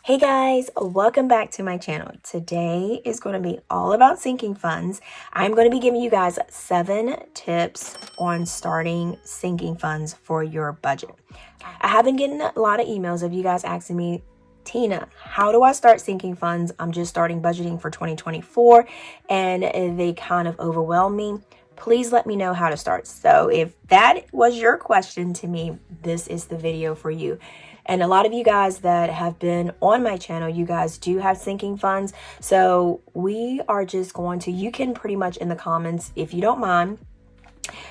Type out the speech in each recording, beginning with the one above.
Hey guys, welcome back to my channel. Today is going to be all about sinking funds. I'm going to be giving you guys 7 tips on starting sinking funds for your budget. I have been getting a lot of emails of you guys asking me, Tina, how do I start sinking funds? I'm just starting budgeting for 2024 and they kind of overwhelm me. Please let me know how to start. So if that was your question to me, this is the video for you. And a lot of you guys that have been on my channel, you guys do have sinking funds. So we are just going to, you can pretty much in the comments, if you don't mind,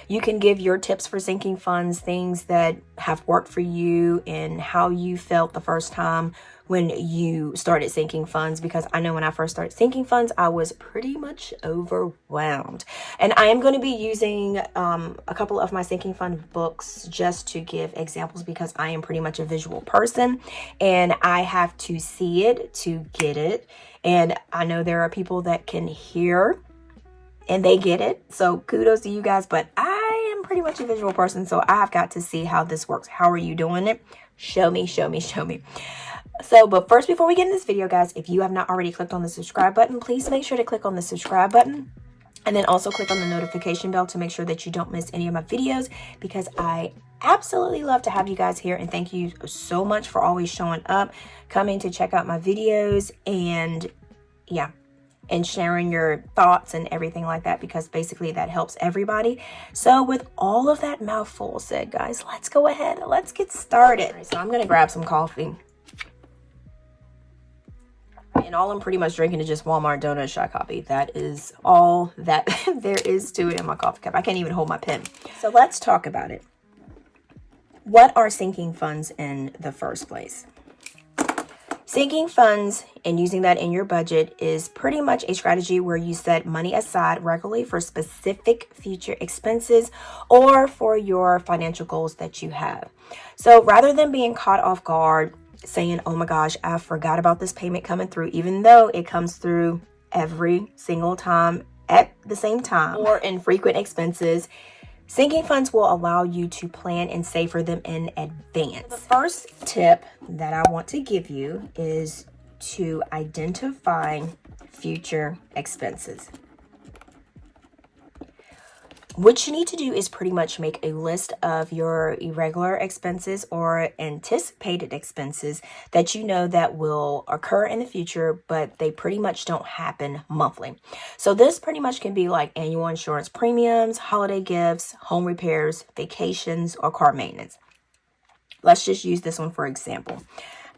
you can give your tips for sinking funds, things that have worked for you and how you felt the first time when you started sinking funds, because I know when I first started sinking funds, I was pretty much overwhelmed. And I am going to be using a couple of my sinking fund books just to give examples, because I am pretty much a visual person and I have to see it to get it. And I know there are people that can hear and they get it. So kudos to you guys, but I am pretty much a visual person. So I've got to see how this works. How are you doing it? Show me, show me, show me. So, but first, before we get in this video, guys, if you have not already clicked on the subscribe button, please make sure to click on the subscribe button and then also click on the notification bell to make sure that you don't miss any of my videos, because I absolutely love to have you guys here. And thank you so much for always showing up, coming to check out my videos, and yeah, and sharing your thoughts and everything like that, because basically that helps everybody. So with all of that mouthful said, guys, let's go ahead. Let's get started. Right, so I'm going to grab some coffee. And all I'm pretty much drinking is just Walmart donut shot coffee. That is all that there is to it in my coffee cup. I can't even hold my pen. So let's talk about it. What are sinking funds in the first place? Sinking funds and using that in your budget is pretty much a strategy where you set money aside regularly for specific future expenses or for your financial goals that you have. So rather than being caught off guard, saying, oh my gosh, I forgot about this payment coming through, even though it comes through every single time at the same time, or infrequent expenses, sinking funds will allow you to plan and save for them in advance. The first tip that I want to give you is to identify future expenses. What you need to do is pretty much make a list of your irregular expenses or anticipated expenses that you know that will occur in the future, but they pretty much don't happen monthly. So this pretty much can be like annual insurance premiums, holiday gifts, home repairs, vacations, or car maintenance. Let's just use this one for example.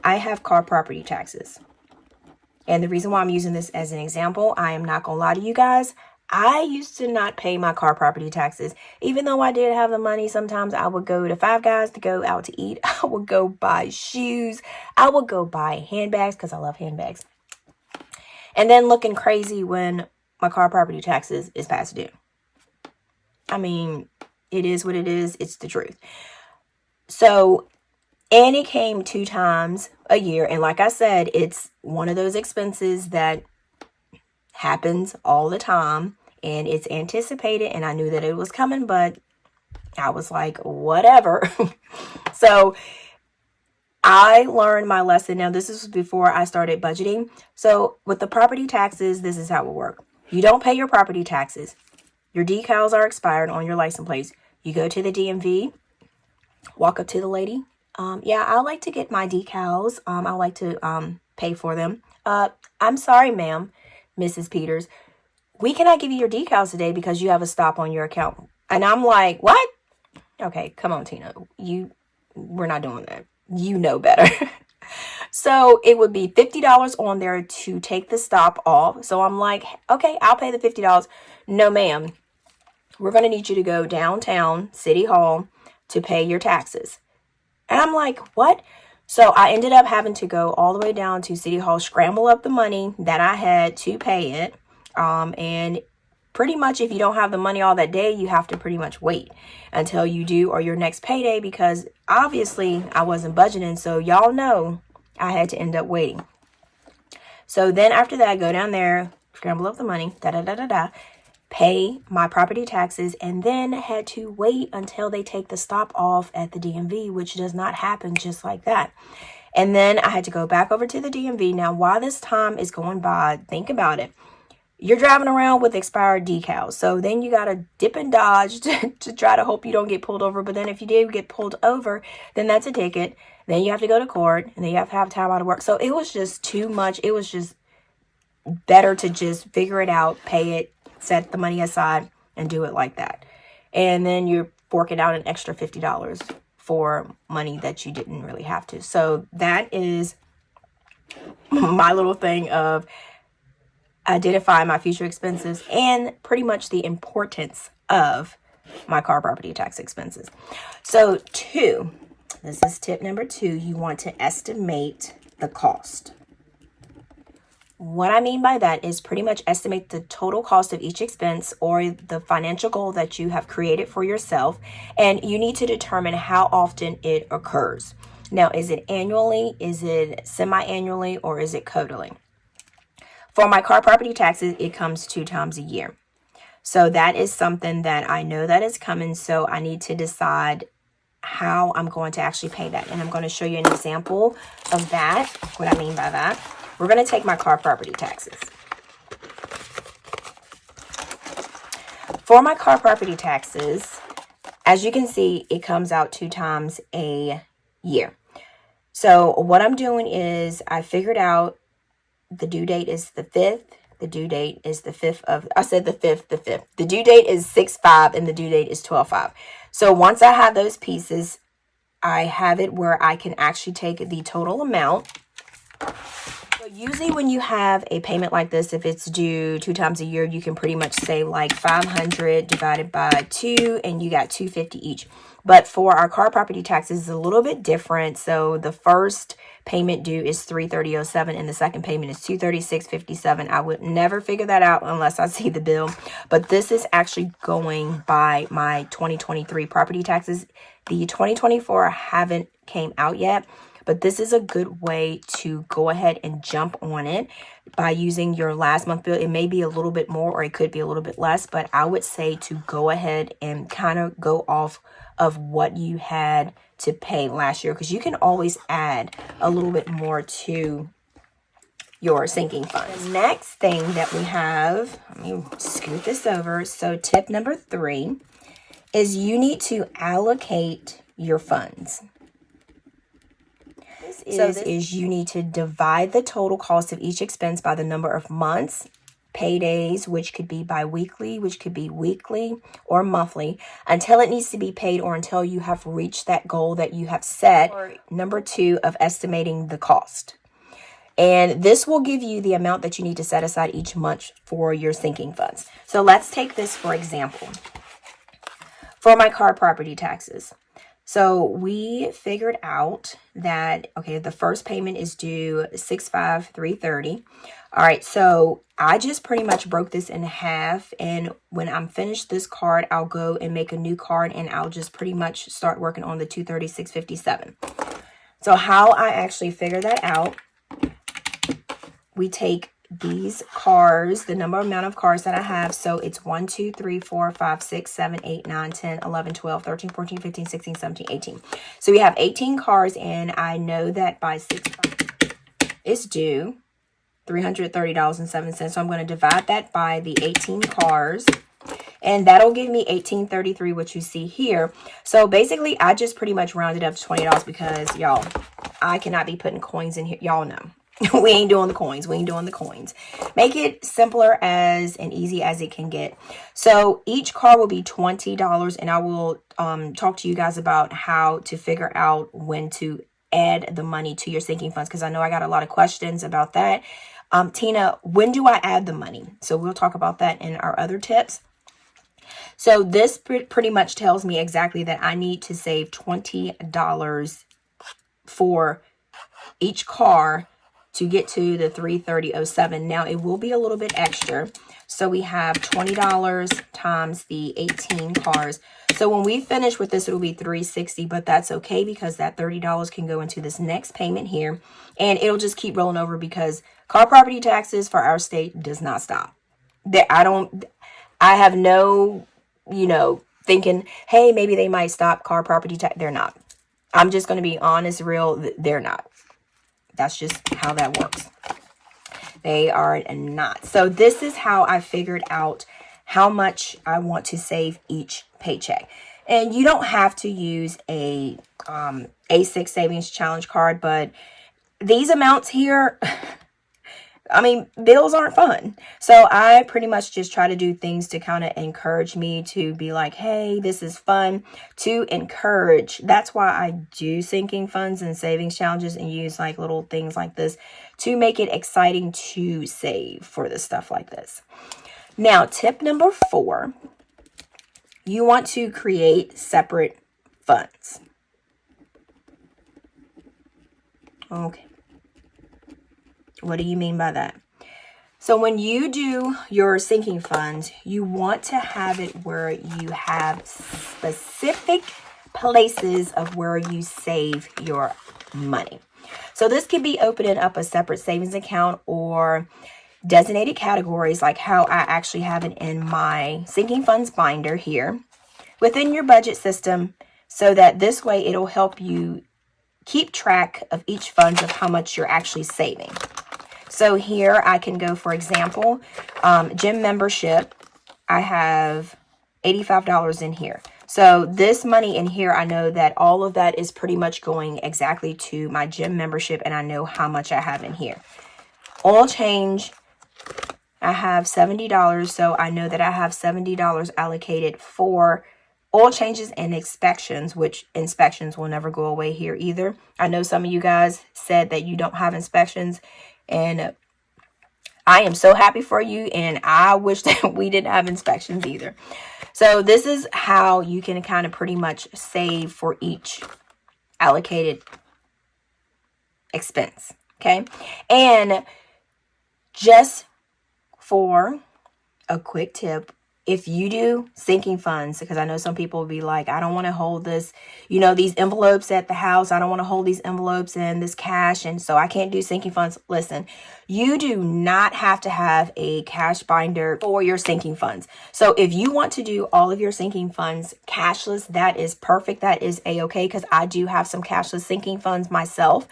I have car property taxes. And the reason why I'm using this as an example, I am not gonna lie to you guys, I used to not pay my car property taxes. Even though I did have the money, sometimes I would go to Five Guys to go out to eat. I would go buy shoes. I would go buy handbags because I love handbags. And then looking crazy when my car property taxes is past due. I mean, it is what it is. It's the truth. So, and it came 2 times a year. And like I said, it's one of those expenses that happens all the time. And it's anticipated, and I knew that it was coming, but I was like, whatever. So I learned my lesson. Now, this is before I started budgeting. So with the property taxes, this is how it works. You don't pay your property taxes. Your decals are expired on your license plates. You go to the DMV, walk up to the lady. Yeah, I like to get my decals. I like to pay for them. I'm sorry, ma'am, Mrs. Peters. We cannot give you your decals today because you have a stop on your account. And I'm like, what? Okay, come on, Tina. We're not doing that. You know better. So it would be $50 on there to take the stop off. So I'm like, okay, I'll pay the $50. No, ma'am. We're going to need you to go downtown City Hall to pay your taxes. And I'm like, what? So I ended up having to go all the way down to City Hall, scramble up the money that I had to pay it. And pretty much if you don't have the money all that day, you have to pretty much wait until you do or your next payday, because obviously I wasn't budgeting. So y'all know I had to end up waiting. So then after that, I go down there, scramble up the money, pay my property taxes, and then had to wait until they take the stop off at the DMV, which does not happen just like that. And then I had to go back over to the DMV. Now, while this time is going by, think about it. You're driving around with expired decals. So then you got to dip and dodge to try to hope you don't get pulled over. But then if you did get pulled over, then that's a ticket. Then you have to go to court, and then you have to have time out of work. So it was just too much. It was just better to just figure it out, pay it, set the money aside, and do it like that. And then you're forking out an extra $50 for money that you didn't really have to. So that is my little thing of identify my future expenses and pretty much the importance of my car property tax expenses. So this is tip number 2, you want to estimate the cost. What I mean by that is pretty much estimate the total cost of each expense or the financial goal that you have created for yourself, and you need to determine how often it occurs. Now, is it annually, is it semi-annually, or is it quarterly? For my car property taxes, it comes 2 times a year. So that is something that I know that is coming, so I need to decide how I'm going to actually pay that. And I'm going to show you an example of that, what I mean by that. We're going to take my car property taxes. For my car property taxes, as you can see, it comes out 2 times a year. So what I'm doing is I figured out the due date is the 5th. The due date is the 5th of, I said the 5th. The due date is 6/5 and the due date is 12/5. So once I have those pieces, I have it where I can actually take the total amount. So usually when you have a payment like this, if it's due 2 times a year, you can pretty much say like 500 divided by 2 and you got 250 each. But for our car property taxes, it's a little bit different. So the first payment due is $330.07 and the second payment is $236.57. I would never figure that out unless I see the bill. But this is actually going by my 2023 property taxes. The 2024 haven't came out yet. But this is a good way to go ahead and jump on it by using your last month bill. It may be a little bit more or it could be a little bit less, but I would say to go ahead and kind of go off of what you had to pay last year, because you can always add a little bit more to your sinking funds. The next thing that we have, let me scoot this over. So tip number 3 is you need to allocate your funds. This is you need to divide the total cost of each expense by the number of months, paydays, which could be bi-weekly, which could be weekly or monthly, until it needs to be paid or until you have reached that goal that you have set. Or number 2 of estimating the cost. And this will give you the amount that you need to set aside each month for your sinking funds. So let's take this for example. For my car property taxes. So we figured out that, okay, the first payment is due 6/5/330. All right, so I just pretty much broke this in half. And when I'm finished this card, I'll go and make a new card and I'll just pretty much start working on the 236.57. So how I actually figure that out, we take these cars, the amount of cars that I have. So it's 1, 2, 3, 4, 5, 6, 7, 8, 9, 10, 11, 12, 13, 14, 15, 16, 17, 18. So we have 18 cars and I know that by 6/5 it's due $330.07. So I'm going to divide that by the 18 cars. And that'll give me $18.33, which you see here. So basically, I just pretty much rounded up to $20 because, y'all, I cannot be putting coins in here. Y'all know. We ain't doing the coins. We ain't doing the coins. Make it simpler as and easy as it can get. So each car will be $20, and I will talk to you guys about how to figure out when to add the money to your sinking funds, because I know I got a lot of questions about that. Tina, when do I add the money? So we'll talk about that in our other tips. So this pretty much tells me exactly that I need to save $20 for each car to get to the $330.07. Now it will be a little bit extra. So we have $20 times the 18 cars. So when we finish with this, it'll be $360, but that's okay because that $30 can go into this next payment here and it'll just keep rolling over because car property taxes for our state does not stop. I have no, thinking, hey, maybe they might stop car property tax. They're not. I'm just going to be honest, real, they're not. That's just how that works. They are not. So this is how I figured out how much I want to save each paycheck. And you don't have to use a A6 savings challenge card, but these amounts here, I mean, bills aren't fun. So I pretty much just try to do things to kind of encourage me to be like, hey, this is fun, to encourage. That's why I do sinking funds and savings challenges and use like little things like this to make it exciting to save for the stuff like this. Now, tip number 4, you want to create separate funds. Okay. What do you mean by that? So when you do your sinking funds, you want to have it where you have specific places of where you save your money. So this could be opening up a separate savings account or designated categories, like how I actually have it in my sinking funds binder here within your budget system, so that this way it'll help you keep track of each fund of how much you're actually saving. So here I can go, for example, gym membership. I have $85 in here. So this money in here, I know that all of that is pretty much going exactly to my gym membership, and I know how much I have in here. Oil change, I have $70, so I know that I have $70 allocated for oil changes and inspections, which inspections will never go away here either. I know some of you guys said that you don't have inspections, and I am so happy for you, and I wish that we didn't have inspections either. So this is how you can kind of pretty much save for each allocated expense, okay? And just for a quick tip, if you do sinking funds, because I know some people will be like, I don't want to hold this, these envelopes at the house. I don't want to hold these envelopes and this cash, and so I can't do sinking funds. Listen, you do not have to have a cash binder for your sinking funds. So if you want to do all of your sinking funds cashless, that is perfect. That is a-okay, because I do have some cashless sinking funds myself.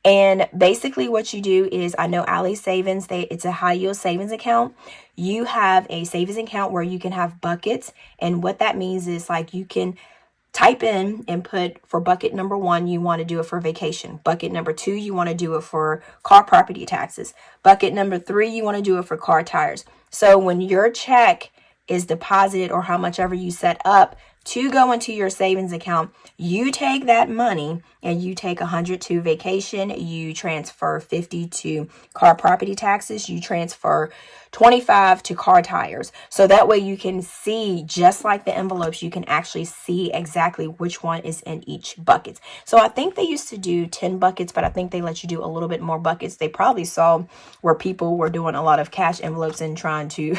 And basically what you do is, I know Ally Savings, it's a high yield savings account. You have a savings account where you can have buckets. And what that means is, like, you can type in and put, for bucket number 1, you want to do it for vacation. Bucket number 2, you want to do it for car property taxes. Bucket number 3, you want to do it for car tires. So when your check is deposited, or how much ever you set up to go into your savings account, you take that money and you take 100 to vacation, you transfer 50 to car property taxes, you transfer 25 to car tires. So that way you can see, just like the envelopes, you can actually see exactly which one is in each bucket. So I think they used to do 10 buckets, but I think they let you do a little bit more buckets. They probably saw where people were doing a lot of cash envelopes and trying to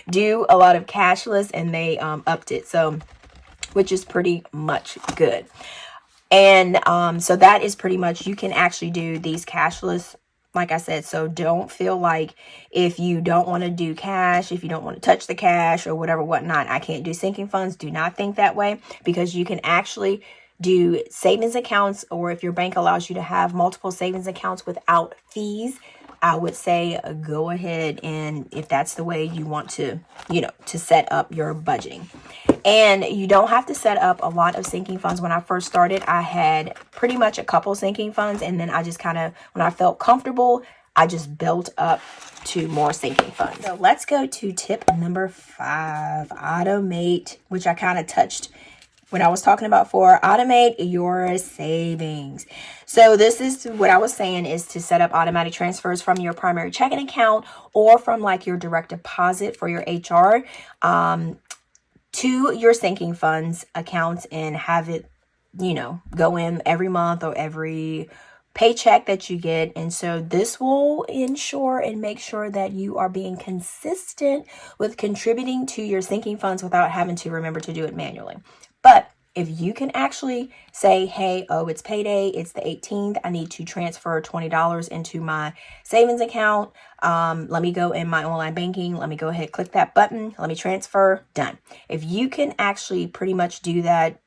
do a lot of cashless, and they upped it. So, which is pretty much good. And so that is pretty much, you can actually do these cashless, like I said. So don't feel like, if you don't want to do cash, if you don't want to touch the cash or whatever, whatnot, I can't do sinking funds. Do not think that way, because you can actually do savings accounts, or if your bank allows you to have multiple savings accounts without fees, I would say go ahead, and if that's the way you want to, to set up your budgeting. And you don't have to set up a lot of sinking funds. When I first started, I had pretty much a couple sinking funds, and then I just kind of, when I felt comfortable, I just built up to more sinking funds. So let's go to tip number 5, automate, which I kind of touched when I was talking about automate your savings. So this is what I was saying, is to set up automatic transfers from your primary checking account, or from like your direct deposit for your HR, to your sinking funds accounts, and have it, go in every month or every paycheck that you get. And so this will ensure and make sure that you are being consistent with contributing to your sinking funds without having to remember to do it manually. But if you can actually say, hey, it's payday, it's the 18th, I need to transfer $20 into my savings account. Let me go in my online banking. Let me go ahead, click that button. Let me transfer, done. If you can actually pretty much do that,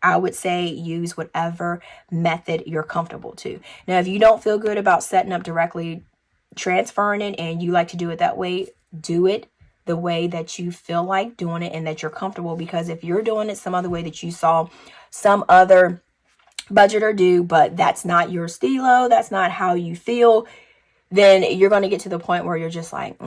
I would say use whatever method you're comfortable to. Now, if you don't feel good about setting up directly transferring it and you like to do it that way, do it the way that you feel like doing it and that you're comfortable. Because if you're doing it some other way that you saw some other budgeter do, but that's not your stilo, that's not how you feel, then you're going to get to the point where you're just like,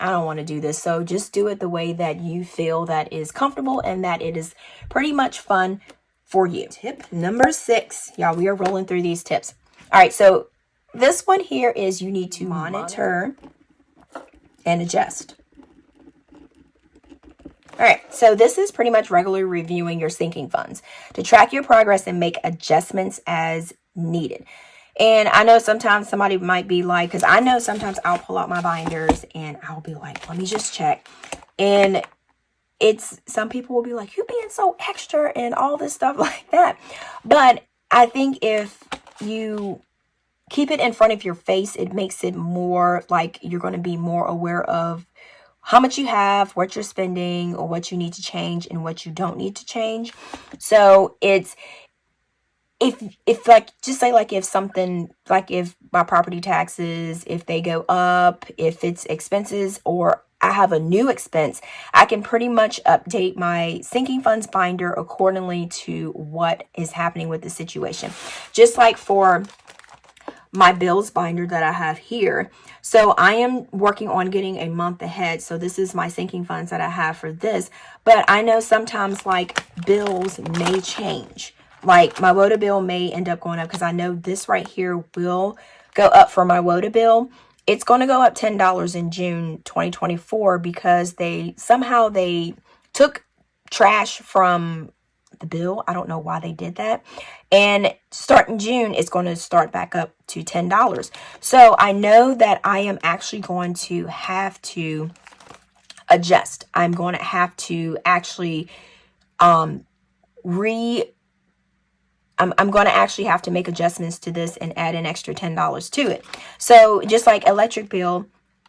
I don't want to do this. So just do it the way that you feel that is comfortable and that it is pretty much fun for you. Tip number 6. Y'all, we are rolling through these tips. All right, so this one here is you need to monitor and adjust. All right, so this is pretty much regularly reviewing your sinking funds to track your progress and make adjustments as needed. And I know sometimes somebody might be like, because I know sometimes I'll pull out my binders and I'll be like, let me just check. And some people will be like, you're being so extra and all this stuff like that. But I think if you keep it in front of your face, it makes it more like you're going to be more aware of how much you have, what you're spending, or what you need to change and what you don't need to change. So it's, if like, just say like if something, like if my property taxes, if they go up, if it's expenses, or I have a new expense, I can pretty much update my sinking funds binder accordingly to what is happening with the situation. Just like for my bills binder that I have here. So I am working on getting a month ahead. So this is my sinking funds that I have for this. But I know sometimes like bills may change. Like my WOTA bill may end up going up because I know this right here will go up for my WOTA bill. It's going to go up $10 in June 2024 because they took trash from the bill. I don't know why they did that. And starting June, it's going to start back up to $10. So I know that I am actually going to have to adjust. I'm going to have to actually I'm going to actually have to make adjustments to this and add an extra $10 to it. So just like electric bill,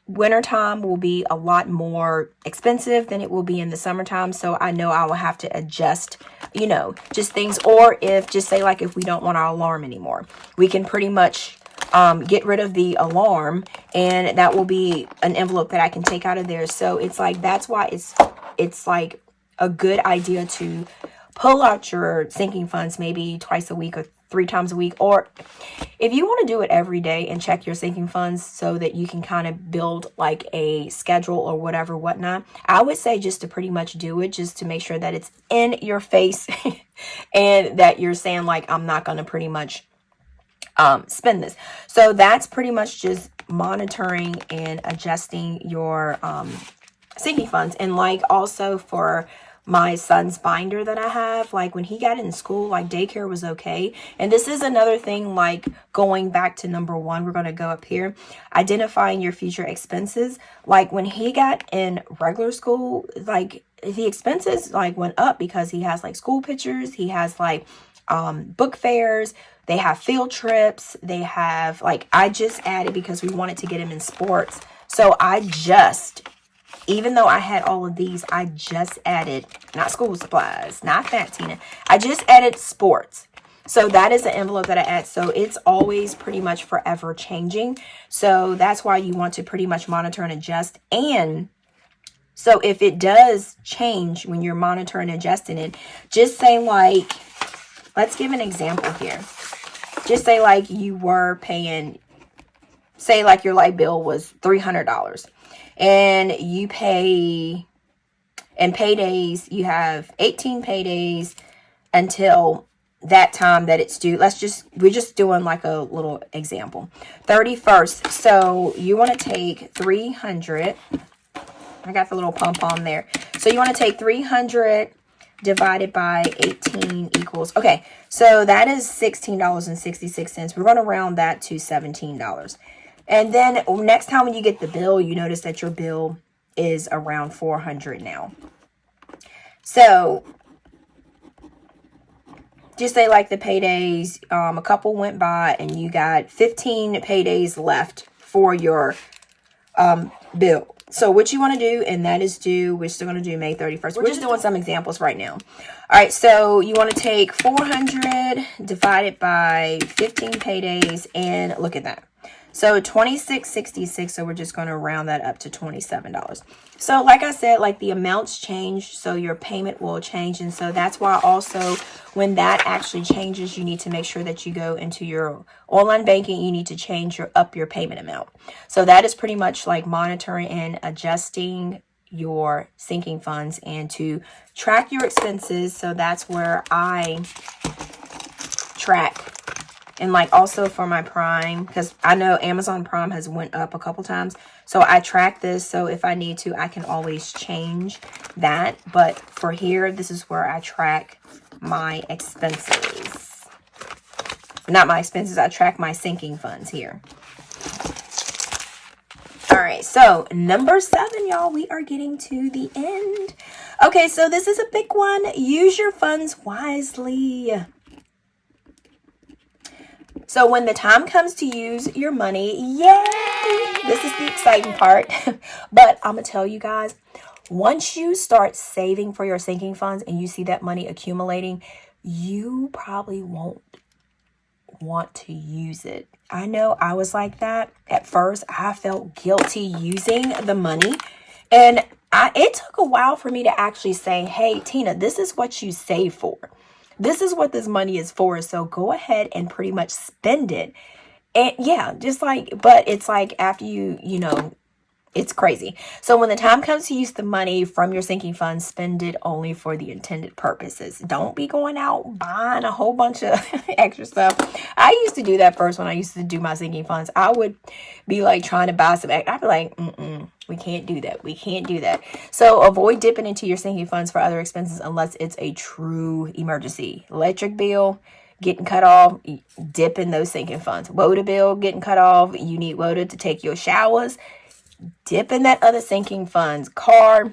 wintertime will be a lot more expensive than it will be in the summertime. So I know I will have to adjust, just things. Or if, just say like if we don't want our alarm anymore, we can pretty much get rid of the alarm, and that will be an envelope that I can take out of there. So it's like, that's why it's like a good idea to pull out your sinking funds maybe twice a week or 3 times a week. Or if you want to do it every day and check your sinking funds so that you can kind of build like a schedule or whatnot, I would say just to pretty much do it, just to make sure that it's in your face and that you're saying like, I'm not going to pretty much spend this. So that's pretty much just monitoring and adjusting your sinking funds. And like also for my son's binder that I have, like when he got in school, like daycare was okay. And this is another thing, like going back to number 1, we're going to go up here, identifying your future expenses. Like when he got in regular school, like the expenses like went up because he has like school pictures, he has like book fairs, they have field trips, they have like, I just added because we wanted to get him in sports. So even though I had all of these, I just added, not school supplies, not Fat Tina, I just added sports. So that is an envelope that I add. So it's always pretty much forever changing. So that's why you want to pretty much monitor and adjust. And so if it does change when you're monitoring and adjusting it, just say like, let's give an example here. Just say like you were paying, say like your light bill was $300. And you pay, and paydays, you have 18 paydays until that time that it's due. We're just doing like a little example. 31st. So you want to take 300. I got the little pump on there. So you want to take 300 divided by 18 equals. Okay. So that is $16.66. We're going to round that to $17. And then next time when you get the bill, you notice that your bill is around $400 now. So just say like the paydays, a couple went by and you got 15 paydays left for your bill. So what you want to do, and that is due, we're still going to do May 31st. We're just doing some examples right now. All right, so you want to take 400 divided by 15 paydays, and look at that. So $26.66, so we're just going to round that up to $27. So like I said, like the amounts change, so your payment will change. And so that's why also when that actually changes, you need to make sure that you go into your online banking. You need to change up your payment amount. So that is pretty much like monitoring and adjusting your sinking funds and to track your expenses. So that's where I track. And like also for my Prime, because I know Amazon Prime has went up a couple times. So I track this. So if I need to, I can always change that. But for here, this is where I track my expenses. Not my expenses. I track my sinking funds here. All right. So number 7, y'all, we are getting to the end. Okay. So this is a big one. Use your funds wisely. So when the time comes to use your money, yay! This is the exciting part. But I'm going to tell you guys, once you start saving for your sinking funds and you see that money accumulating, you probably won't want to use it. I know I was like that. At first, I felt guilty using the money. And it took a while for me to actually say, hey, Tina, this is what you save for. This is what this money is for. So go ahead and pretty much spend it. And yeah, just like, but it's like after you know, it's crazy. So when the time comes to use the money from your sinking funds, spend it only for the intended purposes. Don't be going out buying a whole bunch of extra stuff. I used to do that first when I used to do my sinking funds. I would be like trying to buy some. I'd be like, we can't do that. We can't do that. So avoid dipping into your sinking funds for other expenses unless it's a true emergency. Electric bill getting cut off, dip in those sinking funds. Water bill getting cut off. You need water to take your showers. Dip in that other sinking funds. Car,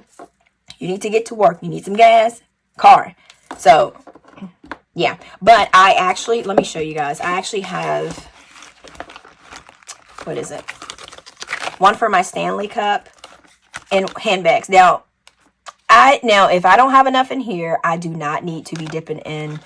you need to get to work. You need some gas. Car. So, yeah. But I actually, let me show you guys. I actually have, what is it? One for my Stanley cup and handbags. Now, if I don't have enough in here, I do not need to be dipping in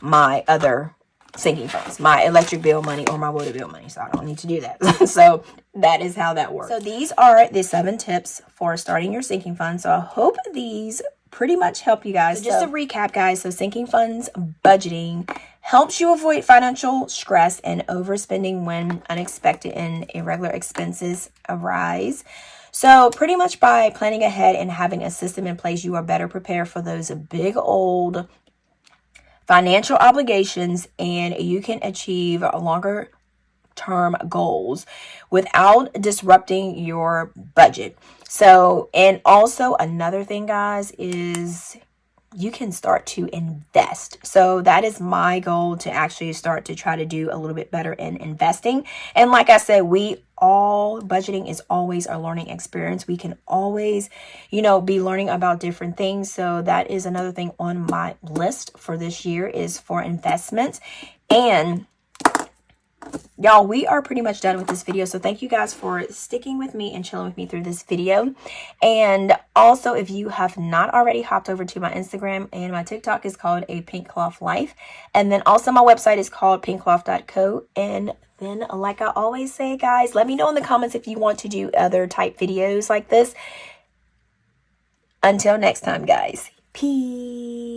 my other sinking funds, my electric bill money or my water bill money. So I don't need to do that. So that is how that works. So these are the 7 tips for starting your sinking fund. So I hope these pretty much help you guys. So just to recap, guys, so sinking funds budgeting helps you avoid financial stress and overspending when unexpected and irregular expenses arise. So pretty much by planning ahead and having a system in place, you are better prepared for those big old financial obligations, and you can achieve longer term goals without disrupting your budget. So, and also another thing, guys, is you can start to invest. So that is my goal, to actually start to try to do a little bit better in investing. And like I said, budgeting is always a learning experience. We can always, be learning about different things. So that is another thing on my list for this year, is for investments. And y'all, we are pretty much done with this video. So thank you guys for sticking with me and chilling with me through this video. And also, if you have not already hopped over to my Instagram, and my TikTok is called APinkeClothlife. And then also my website is called pinkcloth.co. And then, like I always say, guys, let me know in the comments if you want to do other type videos like this. Until next time, guys. Peace.